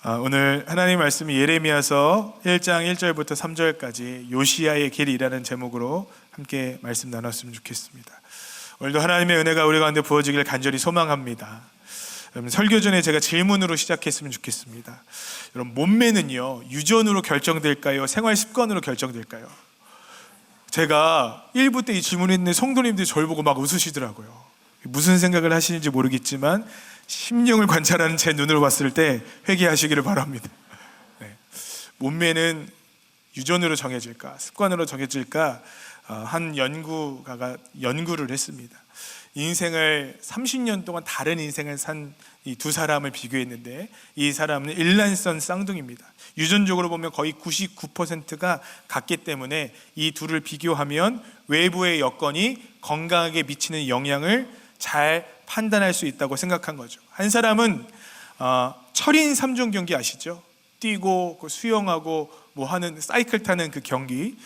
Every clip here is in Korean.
오늘 하나님 말씀이 예레미야서 1장 1절부터 3절까지 요시야의 길이라는 제목으로 함께 말씀 나눴으면 좋겠습니다. 오늘도 하나님의 은혜가 우리 가운데 부어지길 간절히 소망합니다. 설교 전에 제가 질문으로 시작했으면 좋겠습니다. 여러분, 몸매는요 유전으로 결정될까요? 생활 습관으로 결정될까요? 제가 1부 때 이 질문을 했는데 성도님들이 저를 보고 막 웃으시더라고요. 무슨 생각을 하시는지 모르겠지만 심령을 관찰하는 제 눈으로 봤을 때 회개하시기를 바랍니다. 몸매는 유전으로 정해질까 습관으로 정해질까? 한 연구가가 연구를 했습니다. 인생을 30년 동안 다른 인생을 산 이 두 사람을 비교했는데, 이 사람은 일란성 쌍둥이입니다. 유전적으로 보면 거의 99%가 같기 때문에 이 둘을 비교하면 외부의 여건이 건강하게 미치는 영향을 잘 판단할 수 있다고 생각한 거죠. 한 사람은 철인 3종 경기 아시죠? 뛰고 수영하고 뭐 하는 사이클 타는 그 경기,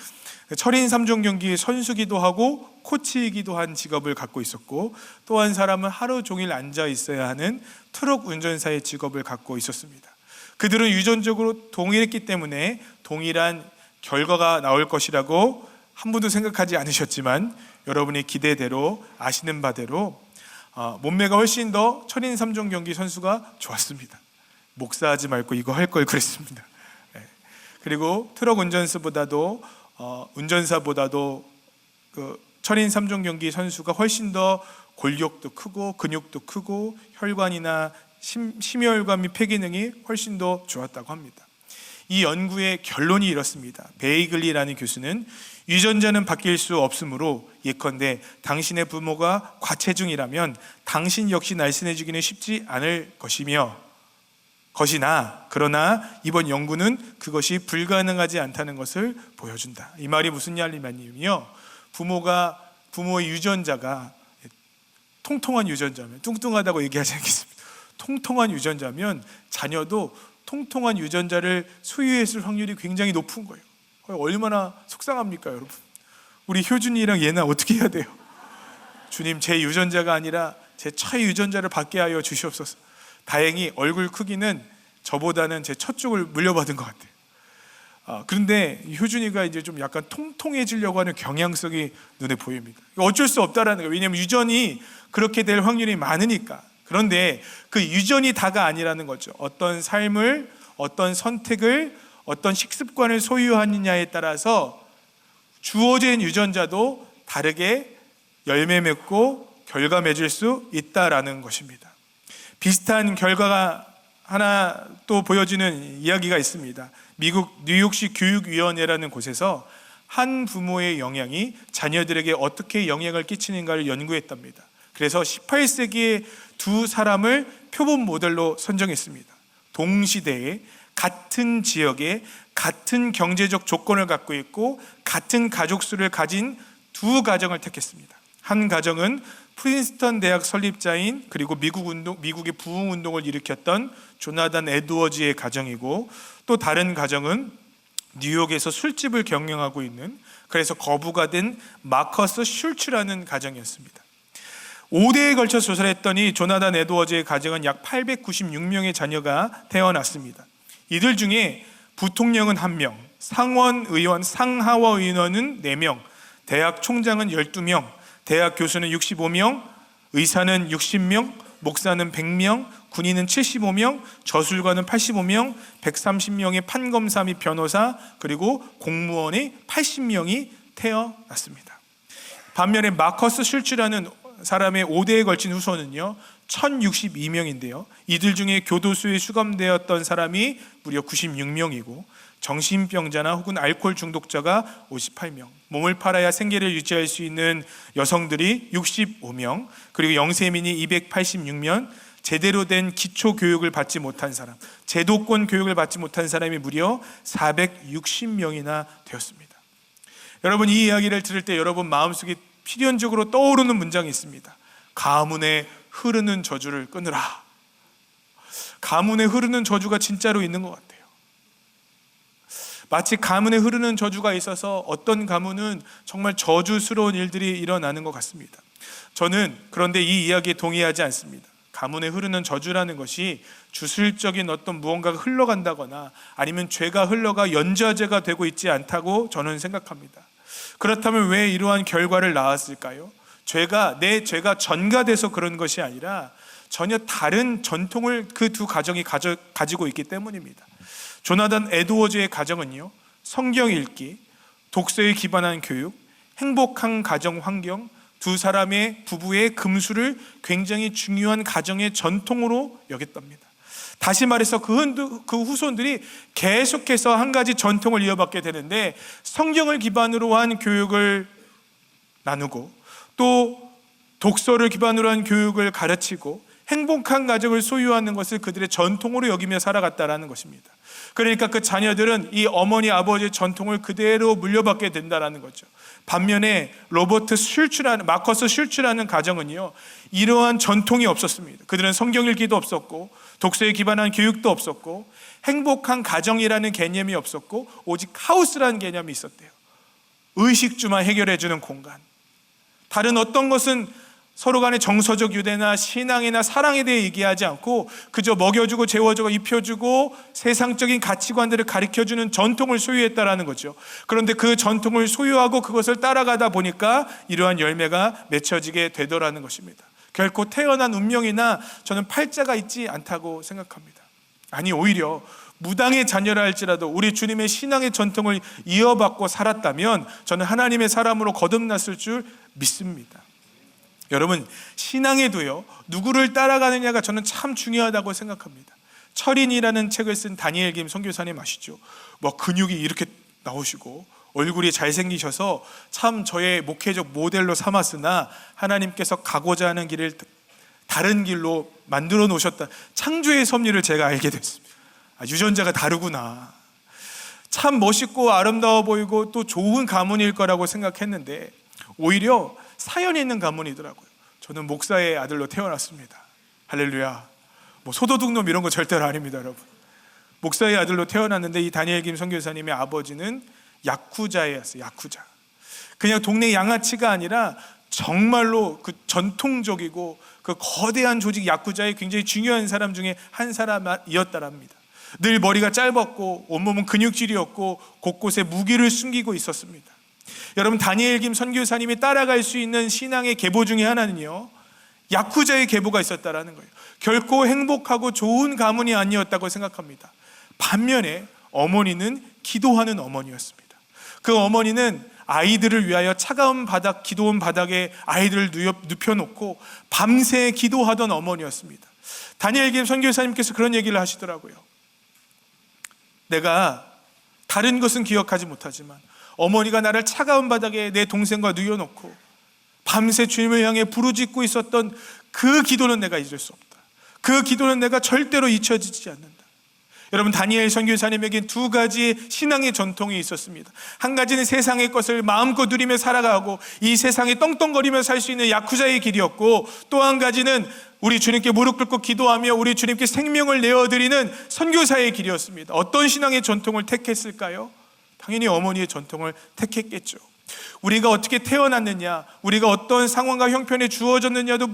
철인 3종 경기의 선수기도 하고 코치이기도 한 직업을 갖고 있었고, 또 한 사람은 하루 종일 앉아 있어야 하는 트럭 운전사의 직업을 갖고 있었습니다. 그들은 유전적으로 동일했기 때문에 동일한 결과가 나올 것이라고 한 번도 생각하지 않으셨지만, 여러분의 기대대로 아시는 바대로 몸매가 훨씬 더 철인 3종 경기 선수가 좋았습니다. 목사하지 말고 이거 할 걸 그랬습니다. 그리고 트럭 운전사보다도 그 철인 3종 경기 선수가 훨씬 더 골격도 크고 근육도 크고 혈관이나 심혈관 및 폐 기능이 훨씬 더 좋았다고 합니다. 이 연구의 결론이 이렇습니다. 베이글리라는 교수는 유전자는 바뀔 수 없으므로 예컨대 당신의 부모가 과체중이라면 당신 역시 날씬해지기는 쉽지 않을 것이나 그러나 이번 연구는 그것이 불가능하지 않다는 것을 보여준다. 이 말이 무슨 말이냐면요, 부모의 유전자가 통통한 유전자면, 뚱뚱하다고 얘기하지 않겠습니다. 통통한 유전자면 자녀도 통통한 유전자를 소유했을 확률이 굉장히 높은 거예요. 얼마나 속상합니까, 여러분? 우리 효준이랑 얘나 어떻게 해야 돼요? 주님, 제 유전자가 아니라 제 차의 유전자를 받게 하여 주시옵소서. 다행히 얼굴 크기는 저보다는 제 첫 쪽을 물려받은 것 같아요. 그런데 효준이가 이제 좀 약간 통통해지려고 하는 경향성이 눈에 보입니다. 어쩔 수 없다라는 거예요. 왜냐하면 유전이 그렇게 될 확률이 많으니까. 그런데 그 유전이 다가 아니라는 거죠. 어떤 삶을, 어떤 선택을, 어떤 식습관을 소유하느냐에 따라서 주어진 유전자도 다르게 열매 맺고 결과 맺을 수 있다라는 것입니다. 비슷한 결과가 하나 또 보여지는 이야기가 있습니다. 미국 뉴욕시 교육위원회라는 곳에서 한 부모의 영향이 자녀들에게 어떻게 영향을 끼치는가를 연구했답니다. 그래서 18세기의 두 사람을 표본 모델로 선정했습니다. 동시대에 같은 지역에 같은 경제적 조건을 갖고 있고 같은 가족 수를 가진 두 가정을 택했습니다. 한 가정은 프린스턴 대학 설립자인, 그리고 미국의 부흥운동을 일으켰던 조나단 에드워즈의 가정이고, 또 다른 가정은 뉴욕에서 술집을 경영하고 있는, 그래서 거부가 된 마커스 슐츠라는 가정이었습니다. 5대에 걸쳐 조사를 했더니 조나단 에드워즈의 가정은 약 896명의 자녀가 태어났습니다. 이들 중에 부통령은 1명, 상원의원, 상하원의원은 4명, 대학 총장은 12명, 대학 교수는 65명, 의사는 60명, 목사는 100명, 군인은 75명, 저술가는 85명, 130명의 판검사 및 변호사, 그리고 공무원이 80명이 태어났습니다. 반면에 마커스 슐츠라는 사람의 5대에 걸친 후손은요 1062명인데요 이들 중에 교도소에 수감되었던 사람이 무려 96명이고 정신병자나 혹은 알코올 중독자가 58명, 몸을 팔아야 생계를 유지할 수 있는 여성들이 65명, 그리고 영세민이 286명, 제대로 된 기초 교육을 받지 못한 사람, 제도권 교육을 받지 못한 사람이 무려 460명이나 되었습니다. 여러분, 이 이야기를 들을 때 여러분 마음속에 필연적으로 떠오르는 문장이 있습니다. 가문에 흐르는 저주를 끊으라. 가문에 흐르는 저주가 진짜로 있는 것 같아요. 마치 가문에 흐르는 저주가 있어서 어떤 가문은 정말 저주스러운 일들이 일어나는 것 같습니다. 저는 그런데 이 이야기에 동의하지 않습니다. 가문에 흐르는 저주라는 것이 주술적인 어떤 무언가가 흘러간다거나 아니면 죄가 흘러가 연좌제가 되고 있지 않다고 저는 생각합니다. 그렇다면 왜 이러한 결과를 낳았을까요? 내 죄가 전가돼서 그런 것이 아니라 전혀 다른 전통을 그 두 가정이 가지고 있기 때문입니다. 조나단 에드워즈의 가정은요, 성경 읽기, 독서에 기반한 교육, 행복한 가정 환경, 두 사람의 부부의 금수를 굉장히 중요한 가정의 전통으로 여겼답니다. 다시 말해서 그 후손들이 계속해서 한 가지 전통을 이어받게 되는데, 성경을 기반으로 한 교육을 나누고 또 독서를 기반으로 한 교육을 가르치고 행복한 가정을 소유하는 것을 그들의 전통으로 여기며 살아갔다라는 것입니다. 그러니까 그 자녀들은 이 어머니 아버지의 전통을 그대로 물려받게 된다라는 거죠. 반면에 마커스 슐츠라는 가정은요, 이러한 전통이 없었습니다. 그들은 성경 읽기도 없었고 독서에 기반한 교육도 없었고 행복한 가정이라는 개념이 없었고 오직 하우스라는 개념이 있었대요. 의식주만 해결해주는 공간, 다른 어떤 것은 서로 간의 정서적 유대나 신앙이나 사랑에 대해 얘기하지 않고 그저 먹여주고 재워주고 입혀주고 세상적인 가치관들을 가르쳐주는 전통을 소유했다라는 거죠. 그런데 그 전통을 소유하고 그것을 따라가다 보니까 이러한 열매가 맺혀지게 되더라는 것입니다. 결코 태어난 운명이나 저는 팔자가 있지 않다고 생각합니다. 아니, 오히려 무당의 자녀라 할지라도 우리 주님의 신앙의 전통을 이어받고 살았다면 저는 하나님의 사람으로 거듭났을 줄 믿습니다. 여러분, 신앙에도요, 누구를 따라가느냐가 저는 참 중요하다고 생각합니다. 철인이라는 책을 쓴 다니엘 김 선교사님 아시죠? 근육이 이렇게 나오시고 얼굴이 잘생기셔서 참 저의 목회적 모델로 삼았으나 하나님께서 가고자 하는 길을 다른 길로 만들어 놓으셨다, 창조의 섭리를 제가 알게 됐습니다. 유전자가 다르구나. 참 멋있고 아름다워 보이고 또 좋은 가문일 거라고 생각했는데 오히려 사연이 있는 가문이더라고요. 저는 목사의 아들로 태어났습니다. 할렐루야. 소도둑놈 이런 거 절대로 아닙니다, 여러분. 목사의 아들로 태어났는데 이 다니엘 김 선교사님의 아버지는 야쿠자였어요. 야쿠자. 그냥 동네 양아치가 아니라 정말로 그 전통적이고 그 거대한 조직 야쿠자의 굉장히 중요한 사람 중에 한 사람이었다랍니다. 늘 머리가 짧았고 온몸은 근육질이었고 곳곳에 무기를 숨기고 있었습니다. 여러분, 다니엘 김 선교사님이 따라갈 수 있는 신앙의 계보 중에 하나는요, 야쿠자의 계보가 있었다라는 거예요. 결코 행복하고 좋은 가문이 아니었다고 생각합니다. 반면에 어머니는 기도하는 어머니였습니다. 그 어머니는 아이들을 위하여 차가운 기도원 바닥에 아이들을 눕혀놓고 밤새 기도하던 어머니였습니다. 다니엘 김 선교사님께서 그런 얘기를 하시더라고요. 내가 다른 것은 기억하지 못하지만 어머니가 나를 차가운 바닥에 내 동생과 누워놓고 밤새 주님을 향해 부르짖고 있었던 그 기도는 내가 잊을 수 없다. 그 기도는 내가 절대로 잊혀지지 않는다. 여러분, 다니엘 선교사님에겐 두 가지 신앙의 전통이 있었습니다. 한 가지는 세상의 것을 마음껏 누리며 살아가고 이 세상에 떵떵거리며 살 수 있는 야쿠자의 길이었고, 또 한 가지는 우리 주님께 무릎 꿇고 기도하며 우리 주님께 생명을 내어드리는 선교사의 길이었습니다. 어떤 신앙의 전통을 택했을까요? 당연히 어머니의 전통을 택했겠죠. 우리가 어떻게 태어났느냐, 우리가 어떤 상황과 형편에 주어졌느냐도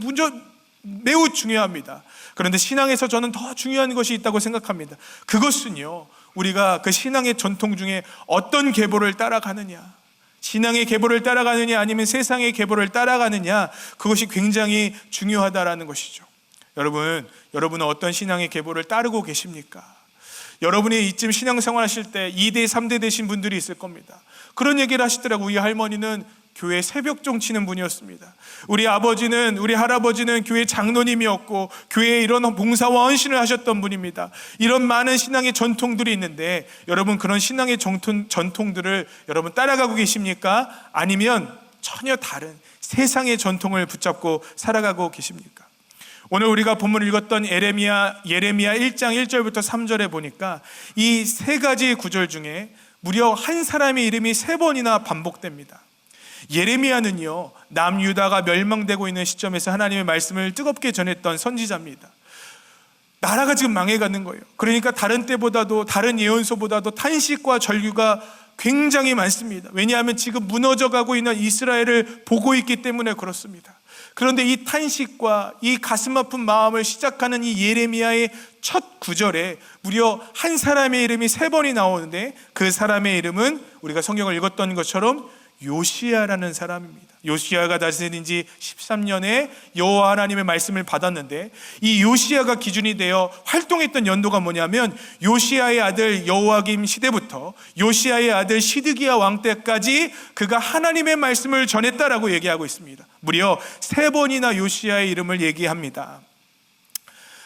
매우 중요합니다. 그런데 신앙에서 저는 더 중요한 것이 있다고 생각합니다. 그것은요, 우리가 그 신앙의 전통 중에 어떤 계보를 따라가느냐, 신앙의 계보를 따라가느냐 아니면 세상의 계보를 따라가느냐, 그것이 굉장히 중요하다라는 것이죠. 여러분은 어떤 신앙의 계보를 따르고 계십니까? 여러분이 이쯤 신앙생활 하실 때 2대 3대 되신 분들이 있을 겁니다. 그런 얘기를 하시더라고요. 우리 할머니는 교회 새벽종 치는 분이었습니다. 우리 할아버지는 교회 장로님이었고 교회에 이런 봉사와 헌신을 하셨던 분입니다. 이런 많은 신앙의 전통들이 있는데 여러분, 그런 신앙의 전통들을 여러분 따라가고 계십니까? 아니면 전혀 다른 세상의 전통을 붙잡고 살아가고 계십니까? 오늘 우리가 본문을 읽었던 예레미야 1장 1절부터 3절에 보니까 이 세 가지 구절 중에 무려 한 사람의 이름이 3번이나 반복됩니다. 예레미야는요, 남유다가 멸망되고 있는 시점에서 하나님의 말씀을 뜨겁게 전했던 선지자입니다. 나라가 지금 망해가는 거예요. 그러니까 다른 때보다도, 다른 예언서보다도 탄식과 절규가 굉장히 많습니다. 왜냐하면 지금 무너져가고 있는 이스라엘을 보고 있기 때문에 그렇습니다. 그런데 이 탄식과 이 가슴 아픈 마음을 시작하는 이 예레미야의 첫 구절에 무려 한 사람의 이름이 3번이 나오는데, 그 사람의 이름은 우리가 성경을 읽었던 것처럼 요시야라는 사람입니다. 요시야가 다스린 지 13년에 여호와 하나님의 말씀을 받았는데, 이 요시야가 기준이 되어 활동했던 연도가 뭐냐면 요시야의 아들 여호와김 시대부터 요시야의 아들 시드기야 왕 때까지 그가 하나님의 말씀을 전했다라고 얘기하고 있습니다. 무려 3번이나 요시야의 이름을 얘기합니다.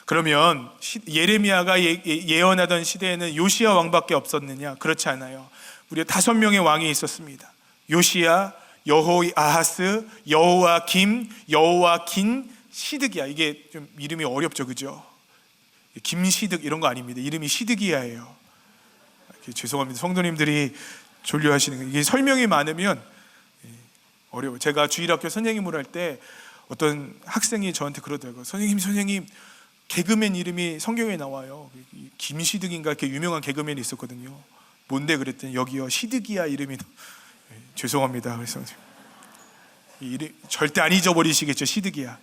그러면 예레미야가 예언하던 시대에는 요시야 왕밖에 없었느냐? 그렇지 않아요. 무려 5명의 왕이 있었습니다. 요시야, 여호아하스, 여호와김, 여호와긴, 시드기야. 이게 좀 이름이 어렵죠, 그죠? 김시득 이런 거 아닙니다. 이름이 시드기야예요. 죄송합니다. 성도님들이 졸려하시는 거. 이게 설명이 많으면 어려워요. 제가 주일학교 선생님을 할 때 어떤 학생이 저한테 그러더라고요. 선생님, 개그맨 이름이 성경에 나와요. 김시득인가 이렇게 유명한 개그맨이 있었거든요. 뭔데 그랬더니 여기요, 시드기야 이름이. 죄송합니다. 그래서 이름 절대 안 잊어버리시겠죠. 시드기야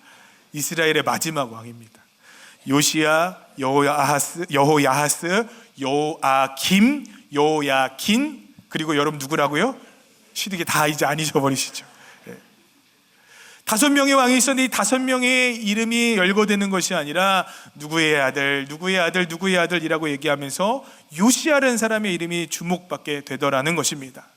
이스라엘의 마지막 왕입니다. 요시야, 여호야하스, 여호아김, 여호야긴, 그리고 여러분 누구라고요? 시드기야. 다 이제 안 잊어버리시죠. 5명의 왕이 있었는데 이 5명의 이름이 열거되는 것이 아니라 누구의 아들, 누구의 아들, 누구의 아들이라고 얘기하면서 요시야라는 사람의 이름이 주목받게 되더라는 것입니다.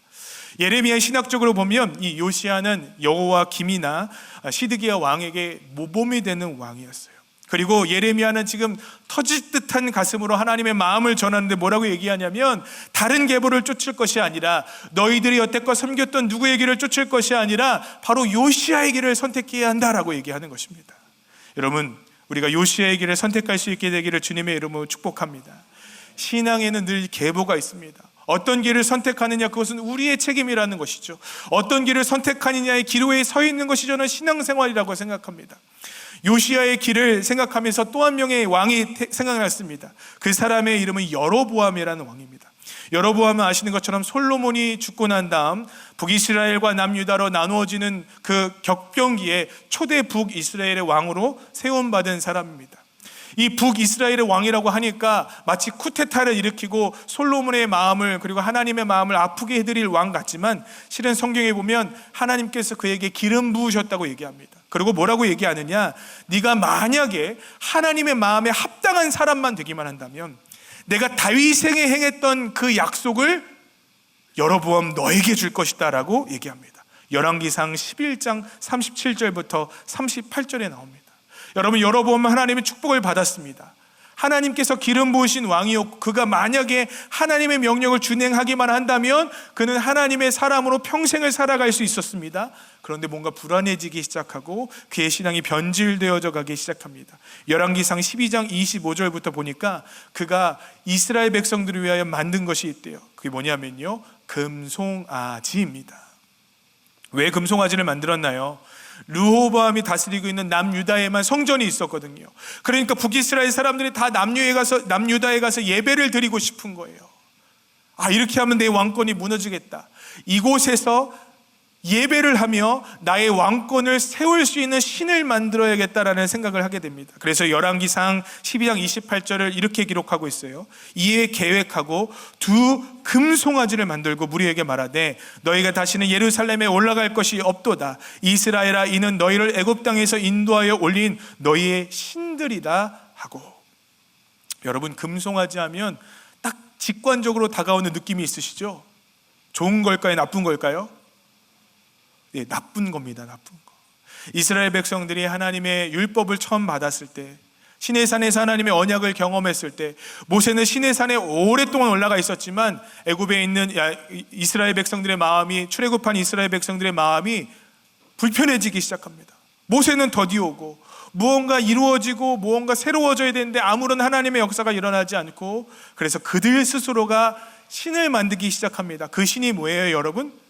예레미야 신학적으로 보면 이 요시야는 여호와김이나 시드기야 왕에게 모범이 되는 왕이었어요. 그리고 예레미야는 지금 터질 듯한 가슴으로 하나님의 마음을 전하는데 뭐라고 얘기하냐면, 다른 계보를 쫓을 것이 아니라, 너희들이 여태껏 섬겼던 누구의 길을 쫓을 것이 아니라 바로 요시야의 길을 선택해야 한다라고 얘기하는 것입니다. 여러분, 우리가 요시야의 길을 선택할 수 있게 되기를 주님의 이름으로 축복합니다. 신앙에는 늘 계보가 있습니다. 어떤 길을 선택하느냐, 그것은 우리의 책임이라는 것이죠. 어떤 길을 선택하느냐의 기로에 서 있는 것이 저는 신앙생활이라고 생각합니다. 요시야의 길을 생각하면서 또 한 명의 왕이 생각났습니다. 그 사람의 이름은 여로보암이라는 왕입니다. 여로보암은 아시는 것처럼 솔로몬이 죽고 난 다음 북이스라엘과 남유다로 나누어지는 그 격변기에 초대 북이스라엘의 왕으로 세움받은 사람입니다. 이 북이스라엘의 왕이라고 하니까 마치 쿠데타를 일으키고 솔로몬의 마음을, 그리고 하나님의 마음을 아프게 해드릴 왕 같지만, 실은 성경에 보면 하나님께서 그에게 기름 부으셨다고 얘기합니다. 그리고 뭐라고 얘기하느냐, 네가 만약에 하나님의 마음에 합당한 사람만 되기만 한다면 내가 다윗에게 행했던 그 약속을 여로보암 너에게 줄 것이다 라고 얘기합니다. 열왕기상 11장 37절부터 38절에 나옵니다. 여러분, 여로보암은 하나님의 축복을 받았습니다. 하나님께서 기름 부으신 왕이었고, 그가 만약에 하나님의 명령을 준행하기만 한다면 그는 하나님의 사람으로 평생을 살아갈 수 있었습니다. 그런데 뭔가 불안해지기 시작하고 그의 신앙이 변질되어져 가기 시작합니다. 열왕기상 12장 25절부터 보니까 그가 이스라엘 백성들을 위하여 만든 것이 있대요. 그게 뭐냐면요, 금송아지입니다. 왜 금송아지를 만들었나요? 르호보암이 다스리고 있는 남유다에만 성전이 있었거든요. 그러니까 북이스라엘 사람들이 다 남유다에 가서 예배를 드리고 싶은 거예요. 이렇게 하면 내 왕권이 무너지겠다. 이곳에서 예배를 하며 나의 왕권을 세울 수 있는 신을 만들어야겠다라는 생각을 하게 됩니다. 그래서 열왕기상 12장 28절을 이렇게 기록하고 있어요. 이에 계획하고 2 금송아지를 만들고 무리에게 말하되, 너희가 다시는 예루살렘에 올라갈 것이 없도다. 이스라엘아, 이는 너희를 애굽 땅에서 인도하여 올린 너희의 신들이다 하고. 여러분, 금송아지 하면 딱 직관적으로 다가오는 느낌이 있으시죠? 좋은 걸까요? 나쁜 걸까요? 네, 나쁜 겁니다. 나쁜 거. 이스라엘 백성들이 하나님의 율법을 처음 받았을 때, 시내산에서 하나님의 언약을 경험했을 때, 모세는 시내산에 오랫동안 올라가 있었지만 애굽에 있는 이스라엘 백성들의 마음이, 출애굽한 이스라엘 백성들의 마음이 불편해지기 시작합니다. 모세는 더디오고 무언가 이루어지고 무언가 새로워져야 되는데 아무런 하나님의 역사가 일어나지 않고, 그래서 그들 스스로가 신을 만들기 시작합니다. 그 신이 뭐예요, 여러분?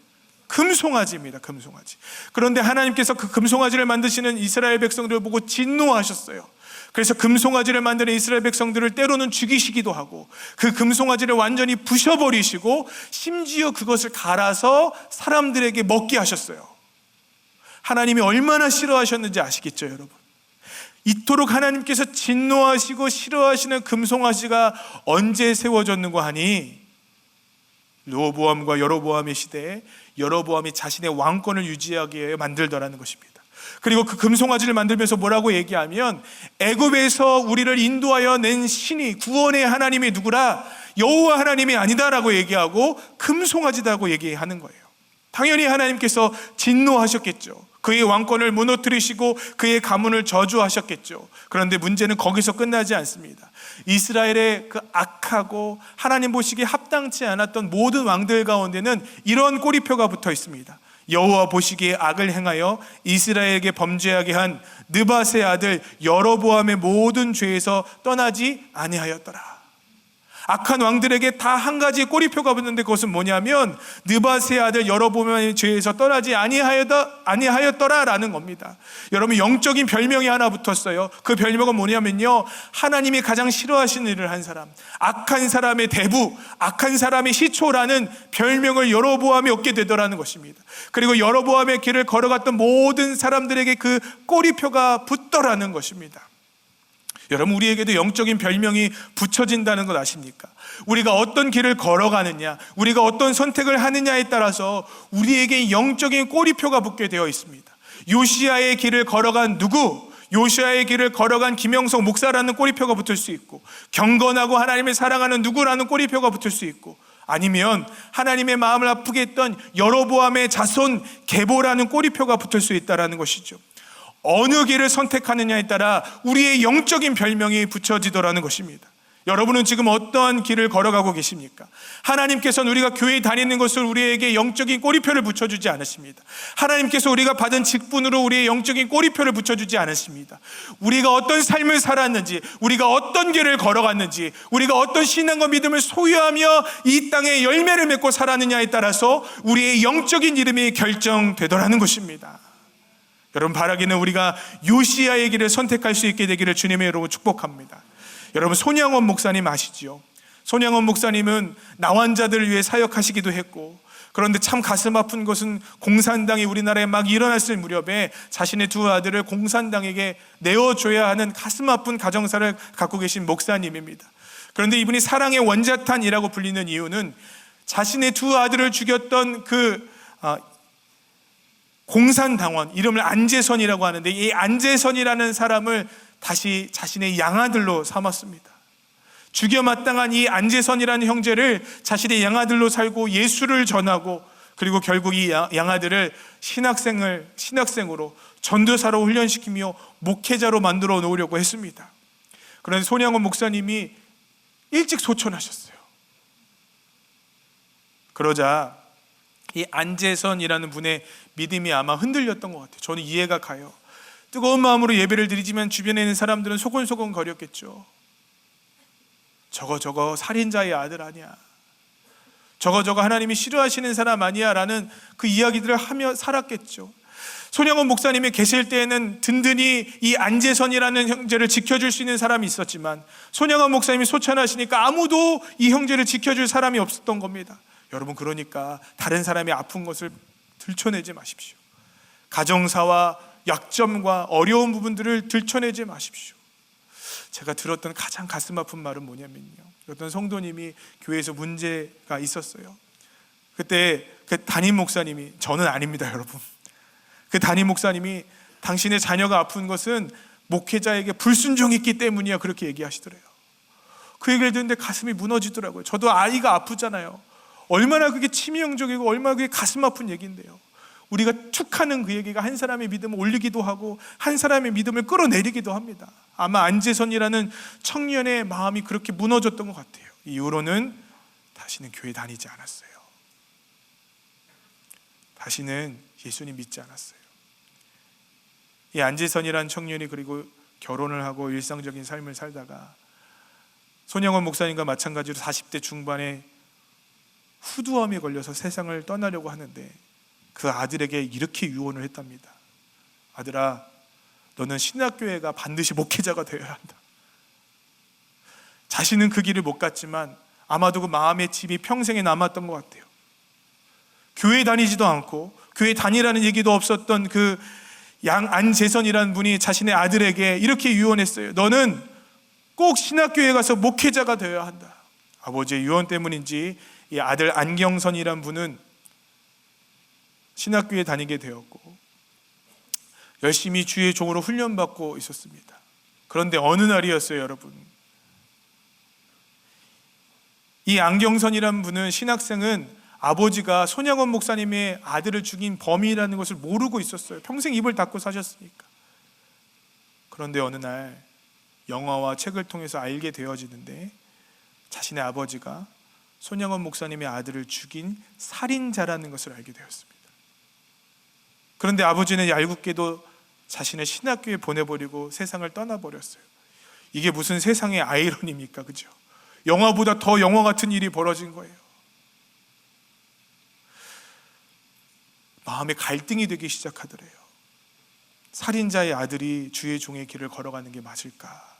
금송아지입니다. 금송아지. 그런데 하나님께서 그 금송아지를 만드시는 이스라엘 백성들을 보고 진노하셨어요. 그래서 금송아지를 만드는 이스라엘 백성들을 때로는 죽이시기도 하고, 그 금송아지를 완전히 부셔버리시고 심지어 그것을 갈아서 사람들에게 먹게 하셨어요. 하나님이 얼마나 싫어하셨는지 아시겠죠, 여러분? 이토록 하나님께서 진노하시고 싫어하시는 금송아지가 언제 세워졌는고 하니 르호보암과 여로보암의 시대에 여로보암이 자신의 왕권을 유지하기 위해 만들더라는 것입니다. 그리고 그 금송아지를 만들면서 뭐라고 얘기하면 애굽에서 우리를 인도하여 낸 신이 구원의 하나님이 누구라? 여호와 하나님이 아니다라고 얘기하고 금송아지다고 얘기하는 거예요. 당연히 하나님께서 진노하셨겠죠. 그의 왕권을 무너뜨리시고 그의 가문을 저주하셨겠죠. 그런데 문제는 거기서 끝나지 않습니다. 이스라엘의 그 악하고 하나님 보시기에 합당치 않았던 모든 왕들 가운데는 이런 꼬리표가 붙어 있습니다. 여호와 보시기에 악을 행하여 이스라엘에게 범죄하게 한 느밧의 아들 여로보암의 모든 죄에서 떠나지 아니하였더라. 악한 왕들에게 다 한 가지 꼬리표가 붙는데 그것은 뭐냐면 느밧의 아들 여로보암의 죄에서 떠나지 아니하였더라라는 겁니다. 여러분, 영적인 별명이 하나 붙었어요. 그 별명은 뭐냐면요, 하나님이 가장 싫어하시는 일을 한 사람, 악한 사람의 대부, 악한 사람의 시초라는 별명을 여로보암이 얻게 되더라는 것입니다. 그리고 여로보암의 길을 걸어갔던 모든 사람들에게 그 꼬리표가 붙더라는 것입니다. 여러분, 우리에게도 영적인 별명이 붙여진다는 것 아십니까? 우리가 어떤 길을 걸어가느냐, 우리가 어떤 선택을 하느냐에 따라서 우리에게 영적인 꼬리표가 붙게 되어 있습니다. 요시야의 길을 걸어간 누구, 요시야의 길을 걸어간 김영석 목사라는 꼬리표가 붙을 수 있고, 경건하고 하나님을 사랑하는 누구라는 꼬리표가 붙을 수 있고, 아니면 하나님의 마음을 아프게 했던 여로보암의 자손 게보라는 꼬리표가 붙을 수 있다는 것이죠. 어느 길을 선택하느냐에 따라 우리의 영적인 별명이 붙여지더라는 것입니다. 여러분은 지금 어떠한 길을 걸어가고 계십니까? 하나님께서는 우리가 교회에 다니는 것을 우리에게 영적인 꼬리표를 붙여주지 않으십니다. 하나님께서 우리가 받은 직분으로 우리의 영적인 꼬리표를 붙여주지 않으십니다. 우리가 어떤 삶을 살았는지, 우리가 어떤 길을 걸어갔는지, 우리가 어떤 신앙과 믿음을 소유하며 이 땅에 열매를 맺고 살았느냐에 따라서 우리의 영적인 이름이 결정되더라는 것입니다. 여러분, 바라기는 우리가 요시야의 길을 선택할 수 있게 되기를 주님의 이름으로 축복합니다. 여러분, 손양원 목사님 아시죠? 손양원 목사님은 나환자들을 위해 사역하시기도 했고, 그런데 참 가슴 아픈 것은 공산당이 우리나라에 막 일어났을 무렵에 자신의 두 아들을 공산당에게 내어줘야 하는 가슴 아픈 가정사를 갖고 계신 목사님입니다. 그런데 이분이 사랑의 원자탄이라고 불리는 이유는 자신의 두 아들을 죽였던 그 공산당원, 이름을 안재선이라고 하는데, 이 안재선이라는 사람을 다시 자신의 양아들로 삼았습니다. 죽여 마땅한 이 안재선이라는 형제를 자신의 양아들로 살고 예수를 전하고, 그리고 결국 이 양아들을 신학생으로 전도사로 훈련시키며 목회자로 만들어 놓으려고 했습니다. 그런데 손양원 목사님이 일찍 소천하셨어요. 그러자 이 안재선이라는 분의 믿음이 아마 흔들렸던 것 같아요. 저는 이해가 가요. 뜨거운 마음으로 예배를 드리지만 주변에 있는 사람들은 소곤소곤 거렸겠죠. 저거 살인자의 아들 아니야, 저거 하나님이 싫어하시는 사람 아니야 라는 그 이야기들을 하며 살았겠죠. 손양원 목사님이 계실 때에는 든든히 이 안재선이라는 형제를 지켜줄 수 있는 사람이 있었지만, 손양원 목사님이 소천하시니까 아무도 이 형제를 지켜줄 사람이 없었던 겁니다. 여러분, 그러니까 다른 사람이 아픈 것을 들춰내지 마십시오. 가정사와 약점과 어려운 부분들을 들춰내지 마십시오. 제가 들었던 가장 가슴 아픈 말은 뭐냐면요, 어떤 성도님이 교회에서 문제가 있었어요. 그때 그 담임 목사님이, 저는 아닙니다 여러분, 그 담임 목사님이 당신의 자녀가 아픈 것은 목회자에게 불순종했기 때문이야, 그렇게 얘기하시더래요. 그 얘기를 듣는데 가슴이 무너지더라고요. 저도 아이가 아프잖아요. 얼마나 그게 치명적이고 얼마나 그게 가슴 아픈 얘기인데요. 우리가 툭하는 그 얘기가 한 사람의 믿음을 올리기도 하고 한 사람의 믿음을 끌어내리기도 합니다. 아마 안재선이라는 청년의 마음이 그렇게 무너졌던 것 같아요. 이후로는 다시는 교회 다니지 않았어요. 다시는 예수님 믿지 않았어요. 이 안재선이라는 청년이 그리고 결혼을 하고 일상적인 삶을 살다가 손양원 목사님과 마찬가지로 40대 중반에 후두암에 걸려서 세상을 떠나려고 하는데 그 아들에게 이렇게 유언을 했답니다. 아들아, 너는 신학교회가 반드시 목회자가 되어야 한다. 자신은 그 길을 못 갔지만 아마도 그 마음의 짐이 평생에 남았던 것 같아요. 교회 다니지도 않고 교회 다니라는 얘기도 없었던 그 안재선이라는 분이 자신의 아들에게 이렇게 유언했어요. 너는 꼭 신학교에 가서 목회자가 되어야 한다. 아버지의 유언 때문인지 이 아들 안경선이라는 분은 신학교에 다니게 되었고 열심히 주의 종으로 훈련받고 있었습니다. 그런데 어느 날이었어요, 여러분. 이 안경선이라는 분은, 신학생은 아버지가 손양원 목사님의 아들을 죽인 범인이라는 것을 모르고 있었어요. 평생 입을 닫고 사셨으니까. 그런데 어느 날 영화와 책을 통해서 알게 되어지는데, 자신의 아버지가 손양원 목사님의 아들을 죽인 살인자라는 것을 알게 되었습니다. 그런데 아버지는 얄궂게도 자신을 신학교에 보내버리고 세상을 떠나버렸어요. 이게 무슨 세상의 아이러니입니까? 그죠? 영화보다 더 영화 같은 일이 벌어진 거예요. 마음에 갈등이 되기 시작하더래요. 살인자의 아들이 주의 종의 길을 걸어가는 게 맞을까?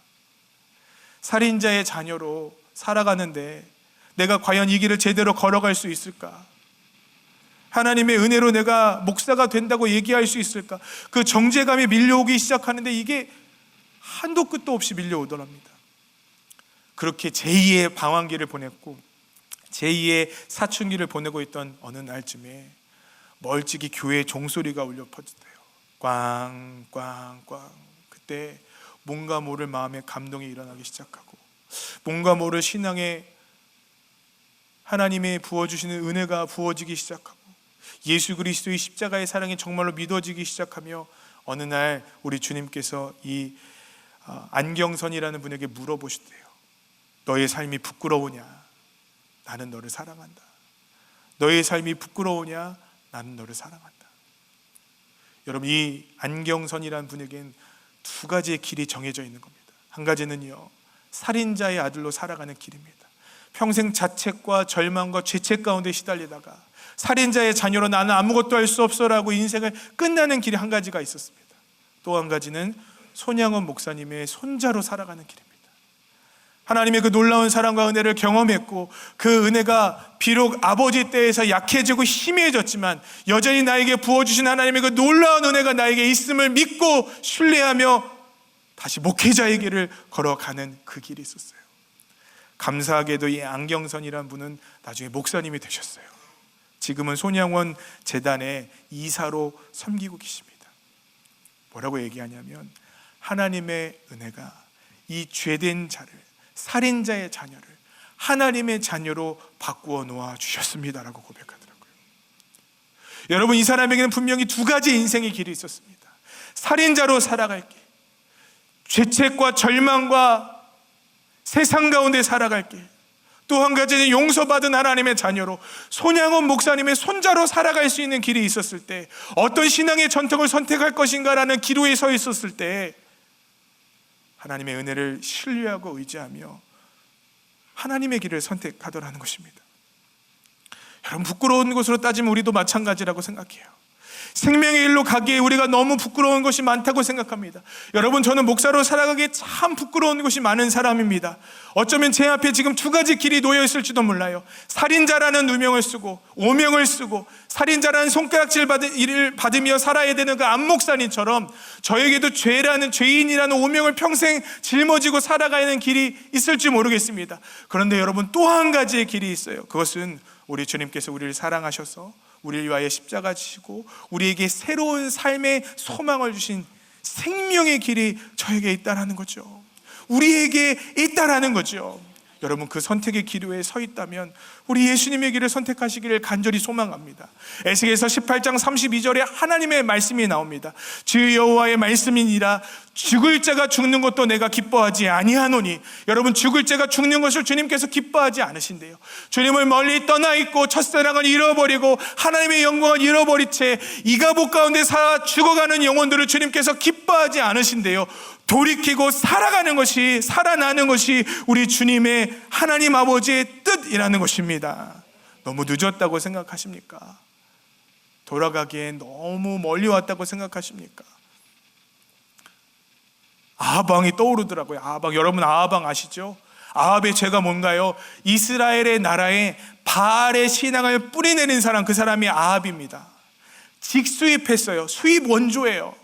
살인자의 자녀로 살아가는데 내가 과연 이 길을 제대로 걸어갈 수 있을까? 하나님의 은혜로 내가 목사가 된다고 얘기할 수 있을까? 그 정죄감이 밀려오기 시작하는데 이게 한도 끝도 없이 밀려오더랍니다. 그렇게 제2의 방황기를 보냈고 제2의 사춘기를 보내고 있던 어느 날쯤에 멀찍이 교회의 종소리가 울려 퍼지대요. 꽝꽝꽝. 그때 뭔가 모를 마음에 감동이 일어나기 시작하고, 뭔가 모를 신앙에 하나님의 부어주시는 은혜가 부어지기 시작하고, 예수 그리스도의 십자가의 사랑이 정말로 믿어지기 시작하며, 어느 날 우리 주님께서 이 안경선이라는 분에게 물어보시대요. 너의 삶이 부끄러우냐? 나는 너를 사랑한다. 너의 삶이 부끄러우냐? 나는 너를 사랑한다. 여러분, 이 안경선이라는 분에겐 두 가지의 길이 정해져 있는 겁니다. 한 가지는요, 살인자의 아들로 살아가는 길입니다. 평생 자책과 절망과 죄책 가운데 시달리다가 살인자의 자녀로 나는 아무것도 할 수 없어라고 인생을 끝나는 길이 한 가지가 있었습니다. 또 한 가지는 손양원 목사님의 손자로 살아가는 길입니다. 하나님의 그 놀라운 사랑과 은혜를 경험했고, 그 은혜가 비록 아버지 때에서 약해지고 희미해졌지만 여전히 나에게 부어주신 하나님의 그 놀라운 은혜가 나에게 있음을 믿고 신뢰하며 다시 목회자의 길을 걸어가는 그 길이 있었어요. 감사하게도 이 안경선이라는 분은 나중에 목사님이 되셨어요. 지금은 손양원 재단의 이사로 섬기고 계십니다. 뭐라고 얘기하냐면, 하나님의 은혜가 이 죄된 자를, 살인자의 자녀를 하나님의 자녀로 바꾸어 놓아 주셨습니다라고 고백하더라고요. 여러분, 이 사람에게는 분명히 두 가지 인생의 길이 있었습니다. 살인자로 살아갈 길, 죄책과 절망과 세상 가운데 살아갈 길, 또 한 가지는 용서받은 하나님의 자녀로 손양원 목사님의 손자로 살아갈 수 있는 길이 있었을 때, 어떤 신앙의 전통을 선택할 것인가라는 기로에 서 있었을 때 하나님의 은혜를 신뢰하고 의지하며 하나님의 길을 선택하더라는 것입니다. 여러분, 부끄러운 것으로 따지면 우리도 마찬가지라고 생각해요. 생명의 일로 가기에 우리가 너무 부끄러운 것이 많다고 생각합니다. 여러분, 저는 목사로 살아가기에 참 부끄러운 것이 많은 사람입니다. 어쩌면 제 앞에 지금 두 가지 길이 놓여 있을지도 몰라요. 살인자라는 누명을 쓰고 오명을 쓰고 살인자라는 손가락질 일을 받으며 살아야 되는 그 안 목사님처럼 저에게도 죄인이라는 오명을 평생 짊어지고 살아가야 하는 길이 있을지 모르겠습니다. 그런데 여러분, 또 한 가지의 길이 있어요. 그것은 우리 주님께서 우리를 사랑하셔서 우리를 위하여 십자가 지시고 우리에게 새로운 삶의 소망을 주신 생명의 길이 저에게 있다라는 거죠. 우리에게 있다라는 거죠. 여러분, 그 선택의 기로에 서 있다면 우리 예수님의 길을 선택하시기를 간절히 소망합니다. 에스겔서 18장 32절에 하나님의 말씀이 나옵니다. 주 여호와의 말씀이니라. 죽을 자가 죽는 것도 내가 기뻐하지 아니하노니. 여러분, 죽을 자가 죽는 것을 주님께서 기뻐하지 않으신대요. 주님을 멀리 떠나 있고 첫사랑을 잃어버리고 하나님의 영광을 잃어버린 채 이 감옥 가운데 살아 죽어가는 영혼들을 주님께서 기뻐하지 않으신대요. 돌이키고 살아가는 것이, 살아나는 것이 우리 주님의 하나님 아버지의 뜻이라는 것입니다. 너무 늦었다고 생각하십니까? 돌아가기엔 너무 멀리 왔다고 생각하십니까? 아합왕이 떠오르더라고요. 아합왕, 여러분 아합왕 아시죠? 아합의 죄가 뭔가요? 이스라엘의 나라에 바알의 신앙을 뿌리내린 사람, 그 사람이 아합입니다. 직수입했어요. 수입 원조예요.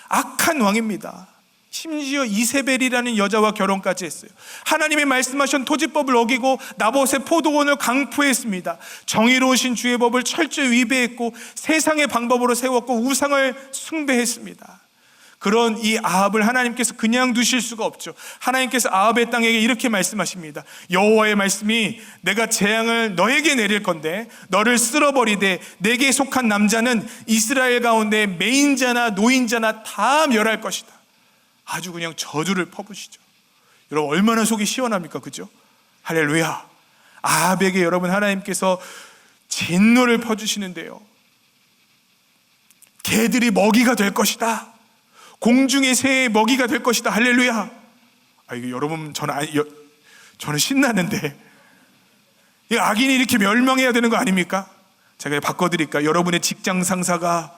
악한 왕입니다. 심지어 이세벨이라는 여자와 결혼까지 했어요. 하나님이 말씀하신 토지법을 어기고 나봇의 포도원을 강포했습니다. 정의로우신 주의 법을 철저히 위배했고 세상의 방법으로 세웠고 우상을 숭배했습니다. 그런 이 아합을 하나님께서 그냥 두실 수가 없죠. 하나님께서 아합의 땅에게 이렇게 말씀하십니다. 여호와의 말씀이 내가 재앙을 너에게 내릴 건데 너를 쓸어버리되 내게 속한 남자는 이스라엘 가운데 매인자나 노인자나 다 멸할 것이다. 아주 그냥 저주를 퍼부시죠. 여러분 얼마나 속이 시원합니까? 그죠? 할렐루야. 아합에게 여러분 하나님께서 진노를 퍼주시는데요, 개들이 먹이가 될 것이다. 공중의 새의 먹이가 될 것이다. 할렐루야. 이거 여러분 저는 신나는데 이 악인이 이렇게 멸망해야 되는 거 아닙니까? 제가 바꿔드릴까? 여러분의 직장 상사가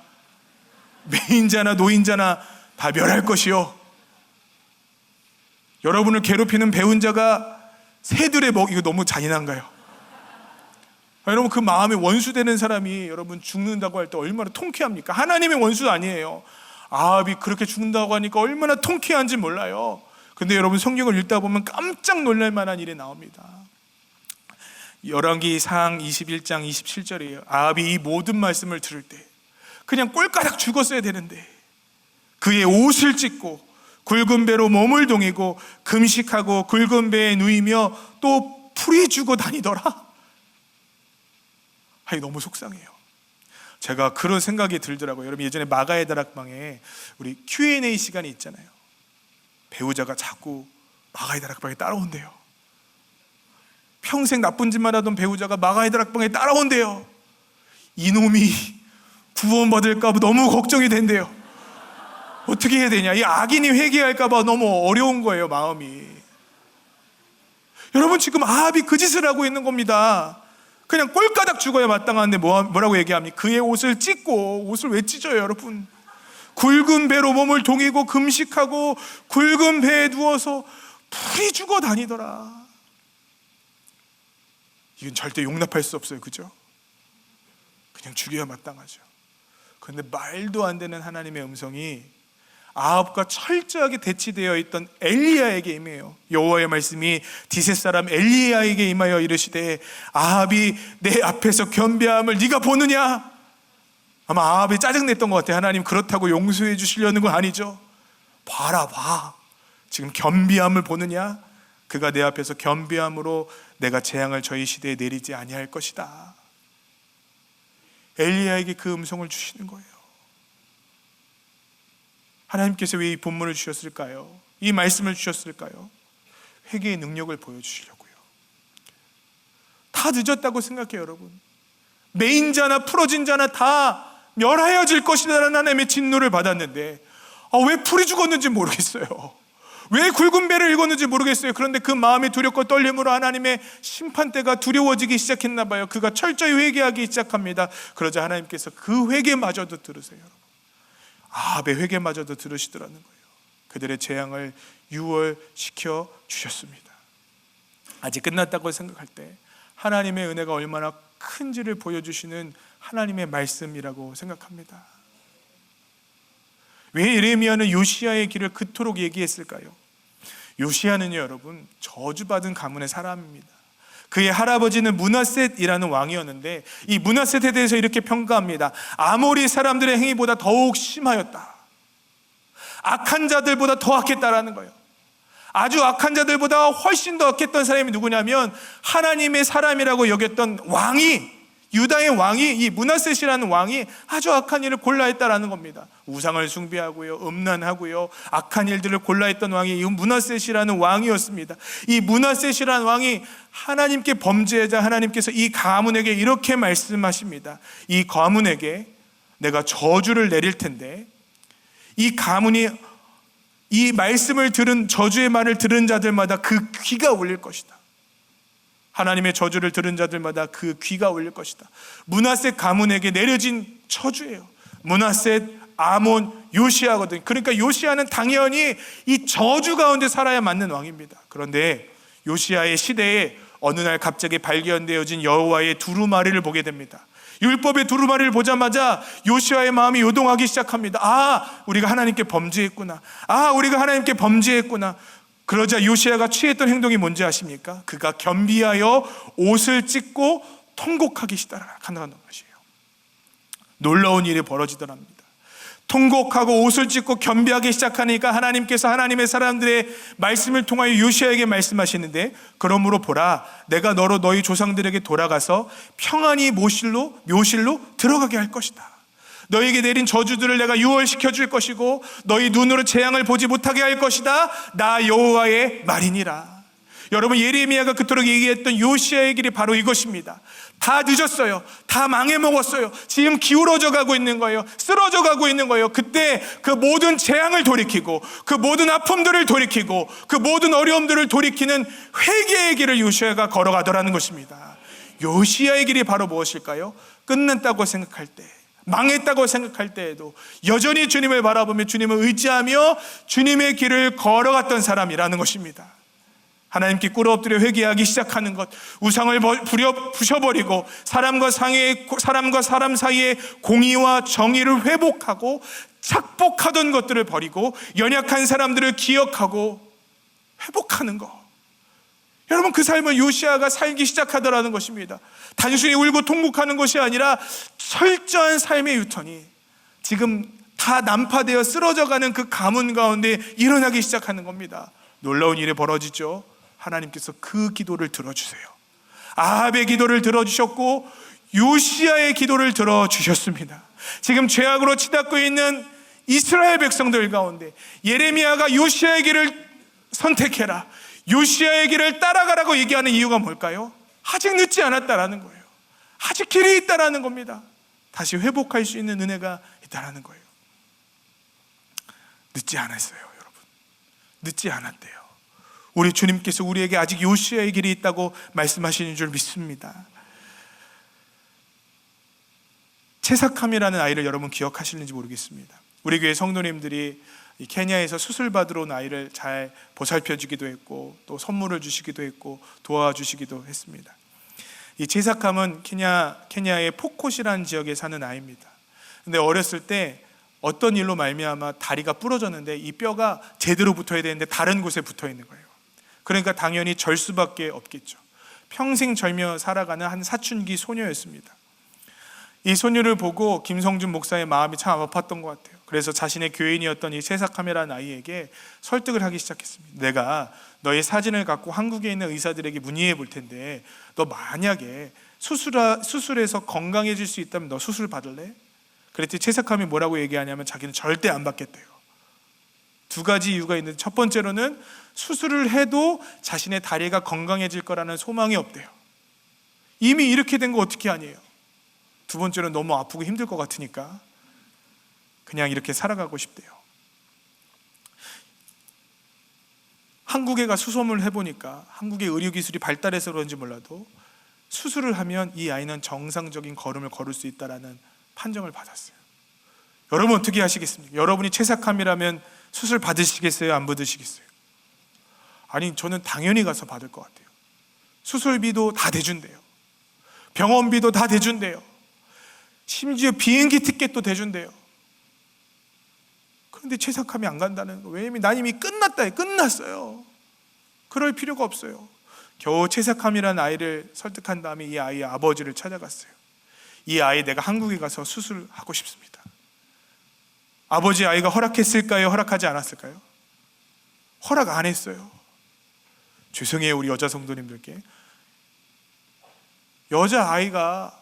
매인자나 노인자나 다 멸할 것이요, 여러분을 괴롭히는 배운자가 새들의 먹이. 이거 너무 잔인한가요? 여러분 그 마음에 원수되는 사람이 여러분 죽는다고 할 때 얼마나 통쾌합니까? 하나님의 원수 아니에요. 아합이 그렇게 죽는다고 하니까 얼마나 통쾌한지 몰라요. 근데 여러분 성경을 읽다 보면 깜짝 놀랄 만한 일이 나옵니다. 열왕기상 21장 27절이에요. 아합이 이 모든 말씀을 들을 때 그냥 꼴까닥 죽었어야 되는데 그의 옷을 찢고 굵은 배로 몸을 동이고 금식하고 굵은 배에 누이며 또 풀이 주고 다니더라. 너무 속상해요. 제가 그런 생각이 들더라고요. 여러분 예전에 마가의 다락방에 우리 Q&A 시간이 있잖아요. 배우자가 자꾸 마가의 다락방에 따라온대요. 평생 나쁜 짓만 하던 배우자가 마가의 다락방에 따라온대요. 이놈이 구원받을까 봐 너무 걱정이 된대요. 어떻게 해야 되냐? 이 악인이 회개할까 봐 너무 어려운 거예요, 마음이. 여러분 지금 아합이 그 짓을 하고 있는 겁니다. 그냥 꼴까닥 죽어야 마땅한데 뭐라고 얘기합니까? 그의 옷을 찢고. 옷을 왜 찢어요 여러분? 굵은 배로 몸을 동이고 금식하고 굵은 배에 누워서 풀이 죽어 다니더라. 이건 절대 용납할 수 없어요, 그죠? 그냥 죽여야 마땅하죠. 그런데 말도 안 되는 하나님의 음성이 아합과 철저하게 대치되어 있던 엘리야에게 임해요. 여호와의 말씀이 디셋 사람 엘리야에게 임하여 이르시되 아합이 내 앞에서 겸비함을 네가 보느냐? 아마 아합이 짜증냈던 것 같아요. 하나님 그렇다고 용서해 주시려는 건 아니죠. 봐 지금 겸비함을 보느냐? 그가 내 앞에서 겸비함으로 내가 재앙을 저희 시대에 내리지 아니할 것이다. 엘리야에게 그 음성을 주시는 거예요. 하나님께서 왜 이 본문을 주셨을까요? 이 말씀을 주셨을까요? 회개의 능력을 보여주시려고요. 다 늦었다고 생각해요 여러분. 매인 자나 풀어진 자나 다 멸하여질 것이라는 하나님의 진노를 받았는데 왜 풀이 죽었는지 모르겠어요. 왜 굵은 배를 읽었는지 모르겠어요. 그런데 그 마음이 두렵고 떨림으로 하나님의 심판대가 두려워지기 시작했나 봐요. 그가 철저히 회개하기 시작합니다. 그러자 하나님께서 그 회개마저도 들으세요. 아합의 회개마저도 들으시더라는 거예요. 그들의 재앙을 유월시켜 주셨습니다. 아직 끝났다고 생각할 때 하나님의 은혜가 얼마나 큰지를 보여주시는 하나님의 말씀이라고 생각합니다. 왜 예레미야는 요시야의 길을 그토록 얘기했을까요? 요시야는요 여러분 저주받은 가문의 사람입니다. 그의 할아버지는 므낫셋이라는 왕이었는데 이 므낫셋에 대해서 이렇게 평가합니다. 아모리 사람들의 행위보다 더욱 심하였다. 악한 자들보다 더 악했다라는 거예요. 아주 악한 자들보다 훨씬 더 악했던 사람이 누구냐면 하나님의 사람이라고 여겼던 왕이, 유다의 왕이, 이 므낫셋이라는 왕이 아주 악한 일을 골라했다라는 겁니다. 우상을 숭배하고요, 음란하고요, 악한 일들을 골라했던 왕이 이 므낫셋이라는 왕이었습니다. 이 므낫셋이라는 왕이 하나님께 범죄하자 하나님께서 이 가문에게 이렇게 말씀하십니다. 이 가문에게 내가 저주를 내릴 텐데 이 가문이 이 말씀을 들은, 저주의 말을 들은 자들마다 그 귀가 울릴 것이다. 하나님의 저주를 들은 자들마다 그 귀가 울릴 것이다. 므낫셋 가문에게 내려진 저주예요. 므낫셋, 아몬, 요시야거든요. 그러니까 요시야는 당연히 이 저주 가운데 살아야 맞는 왕입니다. 그런데 요시야의 시대에 어느 날 갑자기 발견되어진 여호와의 두루마리를 보게 됩니다. 율법의 두루마리를 보자마자 요시아의 마음이 요동하기 시작합니다. 아, 우리가 하나님께 범죄했구나. 아, 우리가 하나님께 범죄했구나. 그러자 요시아가 취했던 행동이 뭔지 아십니까? 그가 겸비하여 옷을 찢고 통곡하기 시작한다는 것이에요. 놀라운 일이 벌어지더랍니다. 통곡하고 옷을 찢고 겸비하기 시작하니까 하나님께서 하나님의 사람들의 말씀을 통하여 요시아에게 말씀하시는데, 그러므로 보라, 내가 너로 너희 조상들에게 돌아가서 평안히 묘실로 들어가게 할 것이다. 너에게 내린 저주들을 내가 유월시켜 줄 것이고 너희 눈으로 재앙을 보지 못하게 할 것이다. 나 여호와의 말이니라. 여러분, 예레미야가 그토록 얘기했던 요시아의 길이 바로 이것입니다. 다 늦었어요. 다 망해먹었어요. 지금 기울어져 가고 있는 거예요. 쓰러져 가고 있는 거예요. 그때 그 모든 재앙을 돌이키고 그 모든 아픔들을 돌이키고 그 모든 어려움들을 돌이키는 회개의 길을 요시아가 걸어가더라는 것입니다. 요시아의 길이 바로 무엇일까요? 끝났다고 생각할 때, 망했다고 생각할 때에도 여전히 주님을 바라보며 주님을 의지하며 주님의 길을 걸어갔던 사람이라는 것입니다. 하나님께 꿇어 엎드려 회개하기 시작하는 것, 우상을 부셔버리고 사람과 사람 사이의 공의와 정의를 회복하고 착복하던 것들을 버리고 연약한 사람들을 기억하고 회복하는 것. 여러분, 그 삶을 요시아가 살기 시작하더라는 것입니다. 단순히 울고 통곡하는 것이 아니라 철저한 삶의 유턴이 지금 다 난파되어 쓰러져가는 그 가문 가운데 일어나기 시작하는 겁니다. 놀라운 일이 벌어지죠. 하나님께서 그 기도를 들어주세요. 아합의 기도를 들어주셨고 요시아의 기도를 들어주셨습니다. 지금 죄악으로 치닫고 있는 이스라엘 백성들 가운데 예레미야가 요시아의 길을 선택해라, 요시아의 길을 따라가라고 얘기하는 이유가 뭘까요? 아직 늦지 않았다라는 거예요. 아직 길이 있다라는 겁니다. 다시 회복할 수 있는 은혜가 있다라는 거예요. 늦지 않았어요, 여러분. 늦지 않았대요. 우리 주님께서 우리에게 아직 요시아의 길이 있다고 말씀하시는 줄 믿습니다. 채사캄이라는 아이를 여러분 기억하시는지 모르겠습니다. 우리 교회 성도님들이 이 케냐에서 수술 받으러 온 아이를 잘 보살펴 주기도 했고 또 선물을 주시기도 했고 도와주시기도 했습니다. 이 채사캄은 케냐의 포콧이라는 지역에 사는 아이입니다. 근데 어렸을 때 어떤 일로 말미암아 다리가 부러졌는데 이 뼈가 제대로 붙어야 되는데 다른 곳에 붙어 있는 거예요. 그러니까 당연히 절 수밖에 없겠죠. 평생 절며 살아가는 한 사춘기 소녀였습니다. 이 소녀를 보고 김성준 목사의 마음이 참 아팠던 것 같아요. 그래서 자신의 교인이었던 이 채사캄이라는 아이에게 설득을 하기 시작했습니다. 내가 너의 사진을 갖고 한국에 있는 의사들에게 문의해 볼 텐데 너 만약에 수술해서 건강해질 수 있다면 너 수술 받을래? 그랬더니 채사캄이 뭐라고 얘기하냐면 자기는 절대 안 받겠대요. 두 가지 이유가 있는데, 첫 번째로는 수술을 해도 자신의 다리가 건강해질 거라는 소망이 없대요. 이미 이렇게 된 거 어떻게 아니에요. 두 번째로는 너무 아프고 힘들 것 같으니까 그냥 이렇게 살아가고 싶대요. 한국에 가 수소문을 해보니까 한국의 의료기술이 발달해서 그런지 몰라도 수술을 하면 이 아이는 정상적인 걸음을 걸을 수 있다는 판정을 받았어요. 여러분 어떻게 하시겠습니까? 여러분이 채사캄이라면 수술 받으시겠어요? 안 받으시겠어요? 아니, 저는 당연히 가서 받을 것 같아요. 수술비도 다 대준대요. 병원비도 다 대준대요. 심지어 비행기 티켓도 대준대요. 그런데 채사캄이 안 간다는 거. 왜냐면 난 이미 끝났어요. 그럴 필요가 없어요. 겨우 채사캄이라는 아이를 설득한 다음에 이 아이의 아버지를 찾아갔어요. 이 아이 내가 한국에 가서 수술하고 싶습니다. 아버지 아이가 허락했을까요? 허락하지 않았을까요? 허락 안 했어요. 죄송해요, 우리 여자 성도님들께. 여자 아이가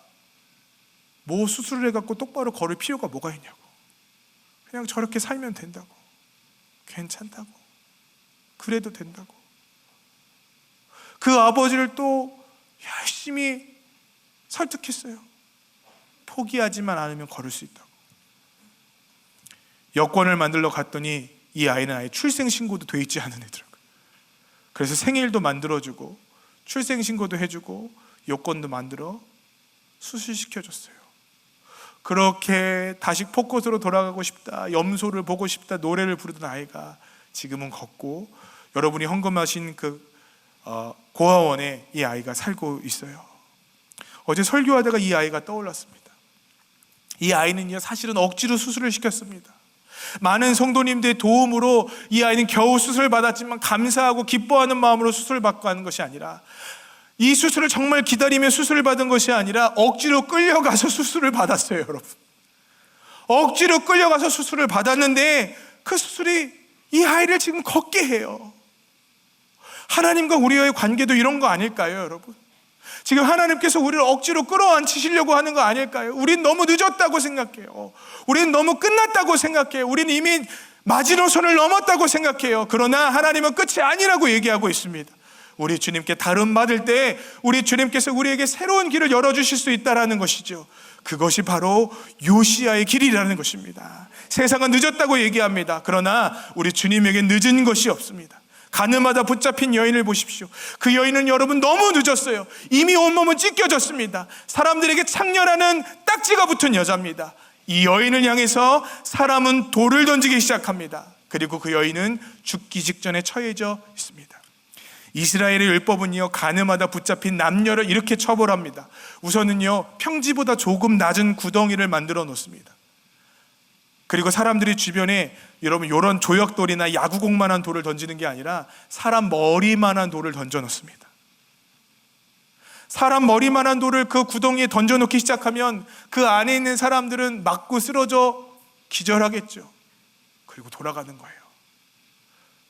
뭐 수술을 해갖고 똑바로 걸을 필요가 뭐가 있냐고. 그냥 저렇게 살면 된다고. 괜찮다고. 그래도 된다고. 그 아버지를 또 열심히 설득했어요. 포기하지만 않으면 걸을 수 있다고. 여권을 만들러 갔더니 이 아이는 아예 출생신고도 돼 있지 않은 애더라고요. 그래서 생일도 만들어주고 출생신고도 해주고 여권도 만들어 수술시켜줬어요. 그렇게 다시 포콧으로 돌아가고 싶다, 염소를 보고 싶다 노래를 부르던 아이가 지금은 걷고 여러분이 헌금하신 그 고아원에 이 아이가 살고 있어요. 어제 설교하다가 이 아이가 떠올랐습니다. 이 아이는요, 사실은 억지로 수술을 시켰습니다. 많은 성도님들의 도움으로 이 아이는 겨우 수술을 받았지만 감사하고 기뻐하는 마음으로 수술을 받고 하는 것이 아니라, 이 수술을 정말 기다리며 수술을 받은 것이 아니라 억지로 끌려가서 수술을 받았어요. 여러분, 억지로 끌려가서 수술을 받았는데 그 수술이 이 아이를 지금 걷게 해요. 하나님과 우리의 관계도 이런 거 아닐까요, 여러분? 지금 하나님께서 우리를 억지로 끌어안치시려고 하는 거 아닐까요? 우린 너무 늦었다고 생각해요. 우린 너무 끝났다고 생각해요. 우린 이미 마지노선을 넘었다고 생각해요. 그러나 하나님은 끝이 아니라고 얘기하고 있습니다. 우리 주님께 다름 받을 때 우리 주님께서 우리에게 새로운 길을 열어주실 수 있다는 것이죠. 그것이 바로 요시야의 길이라는 것입니다. 세상은 늦었다고 얘기합니다. 그러나 우리 주님에게 늦은 것이 없습니다. 가늠하다 붙잡힌 여인을 보십시오. 그 여인은 여러분 너무 늦었어요. 이미 온몸은 찢겨졌습니다. 사람들에게 창렬하는 딱지가 붙은 여자입니다. 이 여인을 향해서 사람은 돌을 던지기 시작합니다. 그리고 그 여인은 죽기 직전에 처해져 있습니다. 이스라엘의 율법은요, 가늠하다 붙잡힌 남녀를 이렇게 처벌합니다. 우선은요, 평지보다 조금 낮은 구덩이를 만들어 놓습니다. 그리고 사람들이 주변에 여러분 이런 조약돌이나 야구공만한 돌을 던지는 게 아니라 사람 머리만한 돌을 던져 놓습니다. 사람 머리만한 돌을 그 구덩이에 던져 놓기 시작하면 그 안에 있는 사람들은 맞고 쓰러져 기절하겠죠. 그리고 돌아가는 거예요.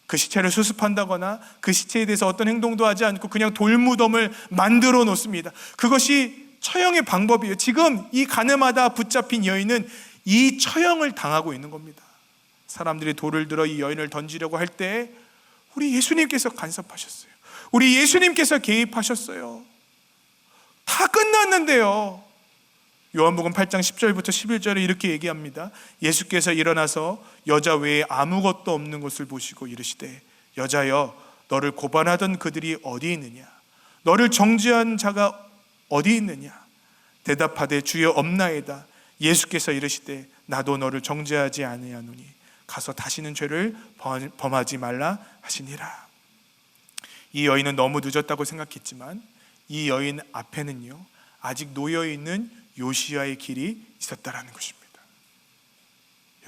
그 시체를 수습한다거나 그 시체에 대해서 어떤 행동도 하지 않고 그냥 돌무덤을 만들어 놓습니다. 그것이 처형의 방법이에요. 지금 이 가늠하다 붙잡힌 여인은 이 처형을 당하고 있는 겁니다. 사람들이 돌을 들어 이 여인을 던지려고 할 때 우리 예수님께서 간섭하셨어요. 우리 예수님께서 개입하셨어요. 다 끝났는데요. 요한복음 8장 10절부터 11절에 이렇게 얘기합니다. 예수께서 일어나서 여자 외에 아무것도 없는 것을 보시고 이르시되, 여자여, 너를 고발하던 그들이 어디 있느냐? 너를 정죄한 자가 어디 있느냐? 대답하되 주여 없나이다. 예수께서 이르시되, 나도 너를 정죄하지 아니하노니 가서 다시는 죄를 범하지 말라 하시니라. 이 여인은 너무 늦었다고 생각했지만 이 여인 앞에는요, 아직 놓여있는 요시야의 길이 있었다라는 것입니다.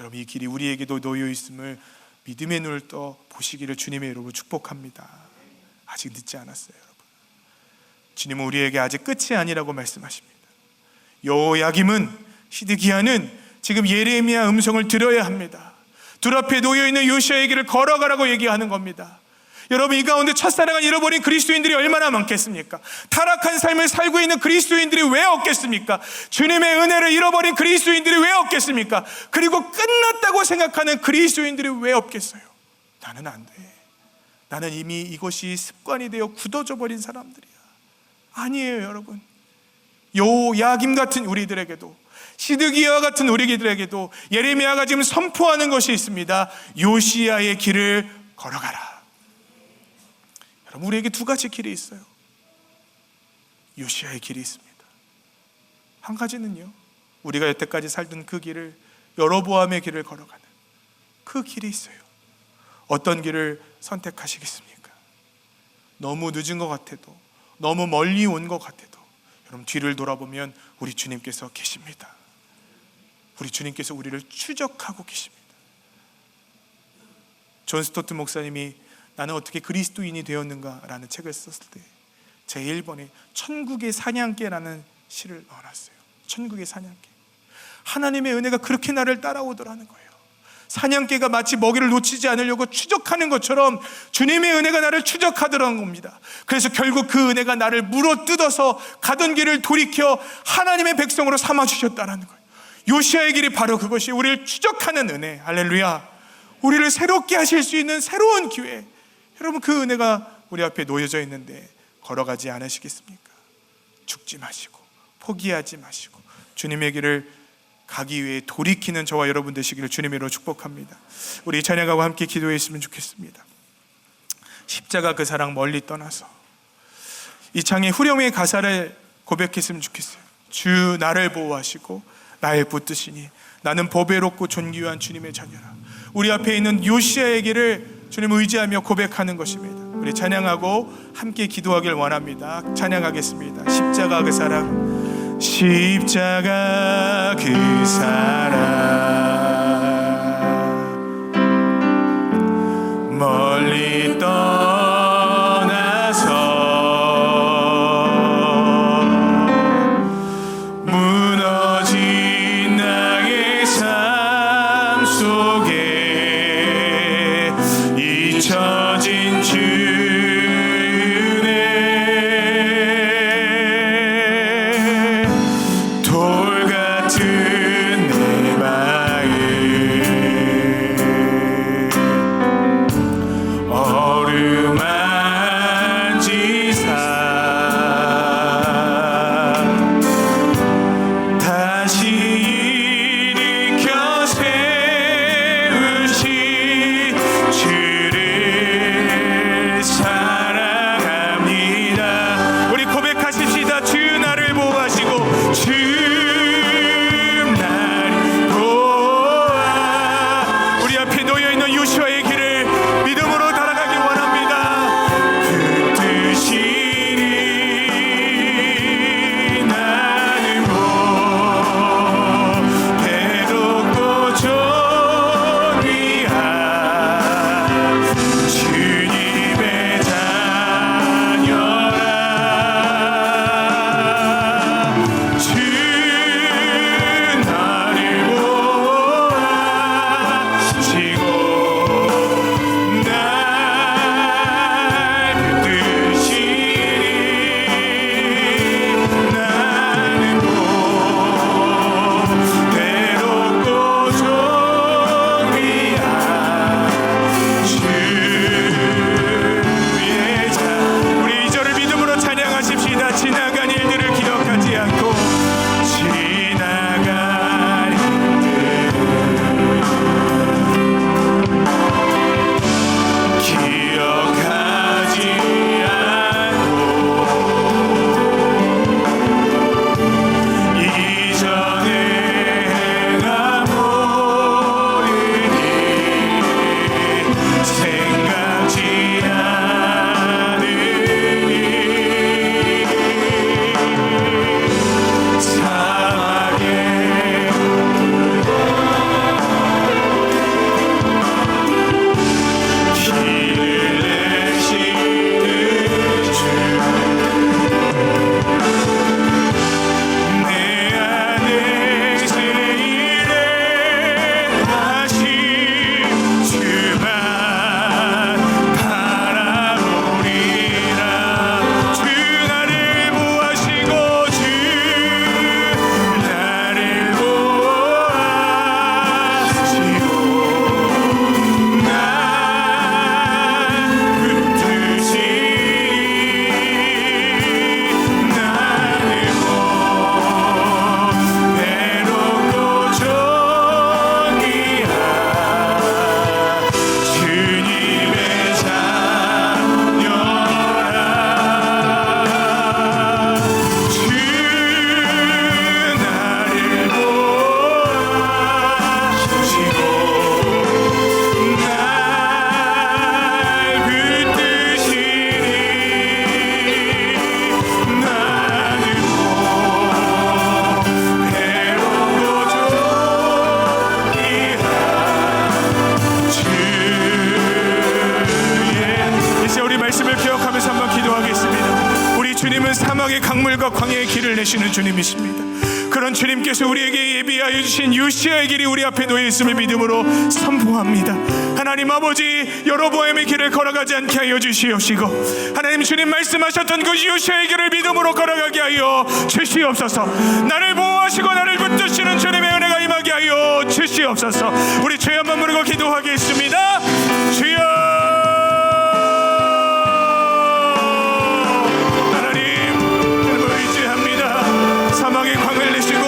여러분, 이 길이 우리에게도 놓여있음을 믿음의 눈을 떠 보시기를 주님의 이름으로 축복합니다. 아직 늦지 않았어요. 여러분, 주님은 우리에게 아직 끝이 아니라고 말씀하십니다. 여호야김은, 시드기야는 지금 예레미야 음성을 들어야 합니다. 둘 앞에 놓여있는 요시야의 길을 걸어가라고 얘기하는 겁니다. 여러분, 이 가운데 첫사랑을 잃어버린 그리스도인들이 얼마나 많겠습니까? 타락한 삶을 살고 있는 그리스도인들이 왜 없겠습니까? 주님의 은혜를 잃어버린 그리스도인들이 왜 없겠습니까? 그리고 끝났다고 생각하는 그리스도인들이 왜 없겠어요? 나는 안 돼. 나는 이미 이것이 습관이 되어 굳어져 버린 사람들이야. 아니에요, 여러분. 요야김 같은 우리들에게도, 시드기야 같은 우리들에게도 예레미야가 지금 선포하는 것이 있습니다. 요시야의 길을 걸어가라. 여러분, 우리에게 두 가지 길이 있어요. 요시야의 길이 있습니다. 한 가지는요, 우리가 여태까지 살던 그 길을, 여로보암의 길을 걸어가는 그 길이 있어요. 어떤 길을 선택하시겠습니까? 너무 늦은 것 같아도, 너무 멀리 온 것 같아도 여러분, 뒤를 돌아보면 우리 주님께서 계십니다. 우리 주님께서 우리를 추적하고 계십니다. 존 스토트 목사님이 나는 어떻게 그리스도인이 되었는가 라는 책을 썼을 때 제1번에 천국의 사냥개라는 시를 넣어놨어요. 천국의 사냥개. 하나님의 은혜가 그렇게 나를 따라오더라는 거예요. 사냥개가 마치 먹이를 놓치지 않으려고 추적하는 것처럼 주님의 은혜가 나를 추적하더라는 겁니다. 그래서 결국 그 은혜가 나를 물어뜯어서 가던 길을 돌이켜 하나님의 백성으로 삼아주셨다는 거예요. 요시야의 길이 바로 그것이 우리를 추적하는 은혜. 할렐루야. 우리를 새롭게 하실 수 있는 새로운 기회. 여러분, 그 은혜가 우리 앞에 놓여져 있는데 걸어가지 않으시겠습니까? 죽지 마시고 포기하지 마시고 주님의 길을 가기 위해 돌이키는 저와 여러분 되시기를 주님의 이름으로 축복합니다. 우리 찬양하고 함께 기도했으면 좋겠습니다. 십자가 그 사랑 멀리 떠나서 이 창의 후렴의 가사를 고백했으면 좋겠어요. 주 나를 보호하시고 나의 붙드시니 나는 보배롭고 존귀한 주님의 자녀라. 우리 앞에 있는 요시야의 길을 주님 의지하며 고백하는 것입니다. 우리 찬양하고 함께 기도하길 원합니다. 찬양하겠습니다. 십자가 그 사랑, 십자가 그 사랑 멀리 떠나서 무너진 나의 삶 속에 잊혀진 주 사막의 강물과 광야의 길을 내시는 주님이십니다. 그런 주님께서 우리에게 예비하여 주신 요시아의 길이 우리 앞에 놓여 있음을 믿음으로 선포합니다. 하나님 아버지, 여로보암의 길을 걸어가지 않게 하여 주시옵시고, 하나님 주님 말씀하셨던 그 요시아의 길을 믿음으로 걸어가게 하여 주시옵소서. 나를 보호하시고 나를 붙드시는 주님의 은혜가 임하게 하여 주시옵소서. 우리 주여 한번 부르고 기도하겠습니다. 주여, 사막의 광을 내시고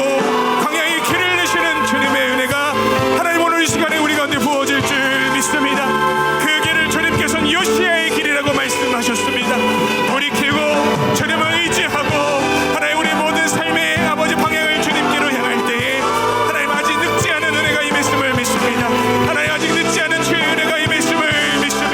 광야의 길을 내시는 주님의 은혜가 하나님 오늘 이 시간에 우리 가운데 부어질 줄 믿습니다. 그 길을 주님께서는 요시아의 길이라고 말씀하셨습니다. 돌이키고 주님을 의지하고 하나님 우리 모든 삶의 아버지 방향을 주님께로 향할 때에 하나님 아직 늦지 않은 은혜가 임했음을 믿습니다. 하나님 아직 늦지 않은 주의 은혜가 임했음을 믿습니다.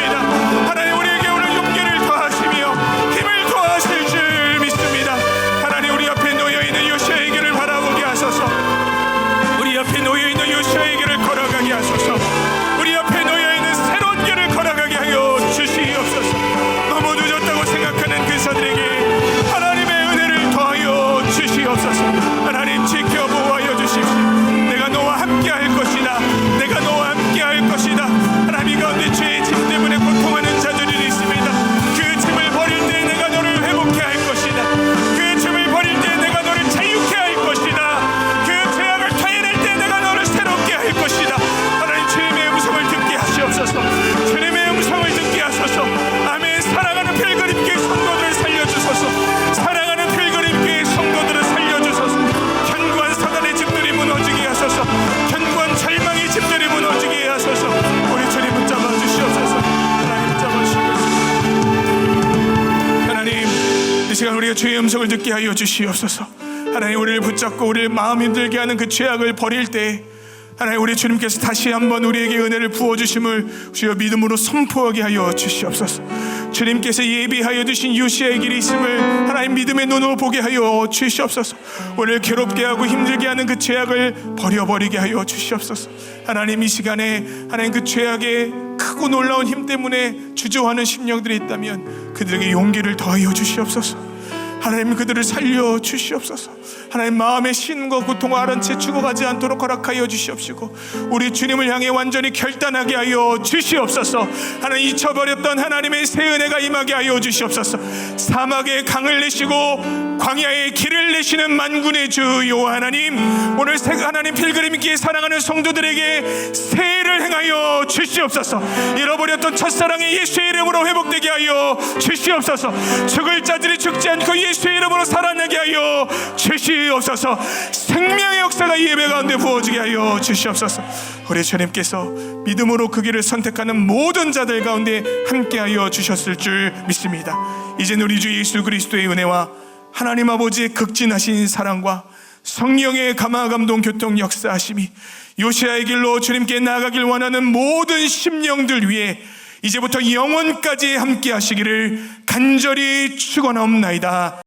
주의 음성을 듣게 하여 주시옵소서. 하나님, 우리를 붙잡고 우리를 마음 힘들게 하는 그 죄악을 버릴 때 하나님, 우리 주님께서 다시 한번 우리에게 은혜를 부어주심을 주여 믿음으로 선포하게 하여 주시옵소서. 주님께서 예비하여 주신 요시아의 길이 있음을 하나님 믿음의 눈으로 보게 하여 주시옵소서. 오늘 괴롭게 하고 힘들게 하는 그 죄악을 버려버리게 하여 주시옵소서. 하나님, 이 시간에 하나님 그 죄악의 크고 놀라운 힘 때문에 주저하는 심령들이 있다면 그들에게 용기를 더하여 주시옵소서. 하나님, 그들을 살려 주시옵소서. 하나님, 마음의 신과 고통을 앓은 채 죽어가지 않도록 허락하여 주시옵시고 우리 주님을 향해 완전히 결단하게 하여 주시옵소서. 하나님, 잊혀버렸던 하나님의 새 은혜가 임하게 하여 주시옵소서. 사막에 강을 내시고 광야에 길을 내시는 만군의 주 여호와 하나님, 오늘 하나님 필그림길 사랑하는 성도들에게 새해를 행하여 주시옵소서. 잃어버렸던 첫사랑의 예수의 이름으로 회복되게 하여 주시옵소서. 죽을 자들이 죽지 않고 예수의 이름으로 살아나게 하여 주시옵소서. 생명의 역사가 이 예배 가운데 부어지게 하여 주시옵소서. 우리 주님께서 믿음으로 그 길을 선택하는 모든 자들 가운데 함께하여 주셨을 줄 믿습니다. 이제는 우리 주 예수 그리스도의 은혜와 하나님 아버지의 극진하신 사랑과 성령의 감화 감동 교통 역사하심이 요시아의 길로 주님께 나아가길 원하는 모든 심령들 위해 이제부터 영원까지 함께 하시기를 간절히 축원하옵나이다.